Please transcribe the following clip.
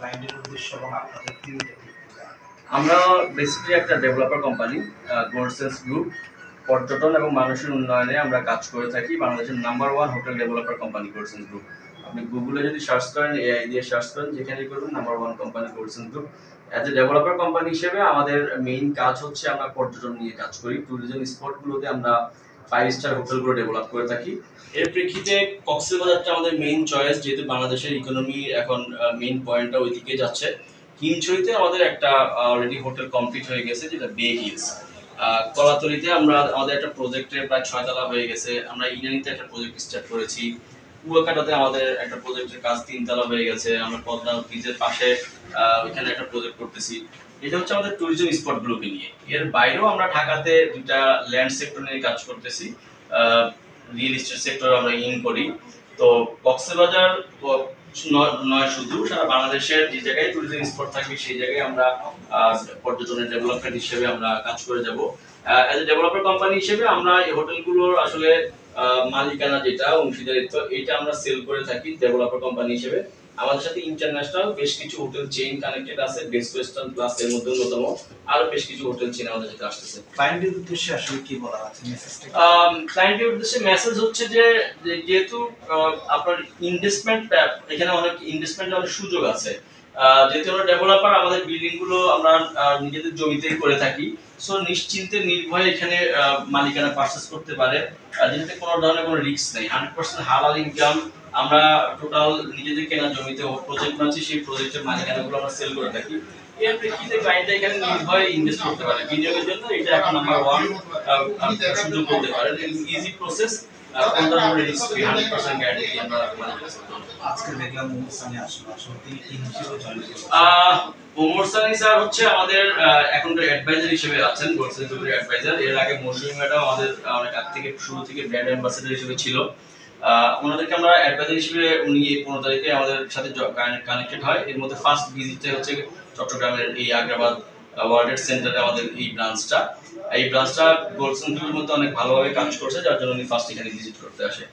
ক্লায়েন্টের উদ্দেশ্য এবং আপনাদের টিমটা কি? আমরা বেসিক্যালি একটা ডেভেলপার কোম্পানি, গোল্ডসেন্স গ্রুপ। পর্যটন এবং মানুষের উন্নয়নে আমরা কাজ করে থাকি। বাংলাদেশের number 1 hotel developer company Goldsense group. আপনি গুগলে যদি সার্চ করেন, এআই দিয়ে সার্চ করেন, যেখানেই করবেন number 1 company Goldsense group. As a developer company হিসেবে আমাদের মেইন কাজ হচ্ছে আমরা পর্যটন নিয়ে কাজ করি। ট্যুরিজম স্পটগুলোতে আমরা 5 স্টার হোটেলগুলো ডেভেলপ করে থাকি। এর প্রেক্ষিতে কক্সবাজারটা আমাদের মেইন চয়েস, যেহেতু বাংলাদেশের ইকোনমি এখন মেইন পয়েন্টটা ওইদিকে যাচ্ছে। হিমছড়িতে আমাদের একটা অলরেডি হোটেল কমপ্লিট হয়ে গেছে, যেটা বে হিলস। কলাতলিতে আমাদের একটা প্রজেক্টের প্রায় 6 তলা হয়ে গেছে। আমরা ইনানিতে একটা প্রজেক্ট স্টার্ট করেছি। কুয়াকাটাতে আমাদের একটা প্রজেক্টের কাজ 3 তলা হয়ে গেছে। আমরা পদ্মা ব্রিজের পাশে ওইখানে একটা প্রজেক্ট করতেছি। এটা হচ্ছে আমাদের ট্যুরিজম স্পটগুলোকে নিয়ে। এর বাইরেও আমরা ঢাকাতে দুটা ল্যান্ড সেক্টর নিয়ে কাজ করতেছি। রিয়েল এস্টেট সেক্টর আমরা ইন করি। তো কক্সবাজার নয় শুধু, সারা বাংলাদেশের যে জায়গায় ট্যুরিজম স্পট থাকবে সেই জায়গায় আমরা পর্যটনের ডেভেলপমেন্ট হিসেবে আমরা কাজ করে যাব। অ্যাজ এ ডেভেলপার কোম্পানি হিসেবে আমরা এই হোটেলগুলোর আসলে মালিকানা যেটা অংশীদারিত্ব, এটা আমরা সেল করে থাকি ডেভেলপার কোম্পানি হিসেবে। আমাদের সাথে ইন্টারন্যাশনাল বেশ কিছু হোটেল চেইন কানেক্টেড আছে। বেস্ট ওয়েস্টার্ন প্লাস এর মধ্যে অন্যতম। আরো বেশ কিছু হোটেল চেইন আমাদের সাথে আসতেছে। ক্লায়েন্টের উদ্দেশ্যে আসলে কি বলা আছে মেসেজটা? ক্লায়েন্টের উদ্দেশ্যে মেসেজ হচ্ছে যে যেহেতু আপনার ইনভেস্টমেন্ট, এখানে অনেক ইনভেস্টমেন্টের অনেক সুযোগ আছে। যেহেতু আমরা ডেভেলপার, আমাদের বিল্ডিং গুলো আমরা নিজেদের জমিতেই করে থাকি। সো নিশ্চিন্তে নির্ভয়ে এখানে মালিকানা পারচেজ করতে পারে, যেটাতে কোনো ধরনের কোনো রিস্ক নেই। 100% হালাল ইনকাম। আমরা টোটাল নিজেদের কেনা জমিতে প্রজেক্ট বানাচ্ছি, সেই প্রজেক্টের মালিকানাগুলো আমরা সেল করে থাকি। এর প্রেক্ষিতে ক্লায়েন্টরা এখানে নির্ভয়ে ইনভেস্ট করতে পারে। বিনিয়োগের জন্য এটা এখন নাম্বার 1 সুযোগ বলতে পারেন। ইজি প্রসেস, কোনো ধরনের রিস্ক ফ্রি, 100% গ্যারান্টি আমরা আজকে দেখলাম মোহসানি আসলো, আসলে তিনি কি হিসেবে জয়েন করলেন? ওমর সানি স্যার হচ্ছে আমাদের এখন অ্যাডভাইজার হিসেবে আছেন, গোল্ডসেন্স গ্রুপের অ্যাডভাইজার। এর আগে মৌসুমী ম্যাডাম আমাদের অনেক আগ থেকে শুরু থেকে ব্র্যান্ড অ্যাম্বাসেডর হিসেবে ছিল। ওনাদেরকে আমরা অ্যাডভাইজার হিসেবে, উনি 15 তারিখে আমাদের সাথে কানেক্টেড হয়। এর মধ্যে ফার্স্ট ভিজিটটা হচ্ছে চট্টগ্রামের এই আগ্রাবাদ ওয়ার্ল্ড সেন্টারে আমাদের এই ব্রাঞ্চটা গোল্ডসেন্স গ্রুপের মধ্যে অনেক ভালোভাবে কাজ করছে, যার জন্য উনি ফার্স্ট এখানে ভিজিট করতে আসে।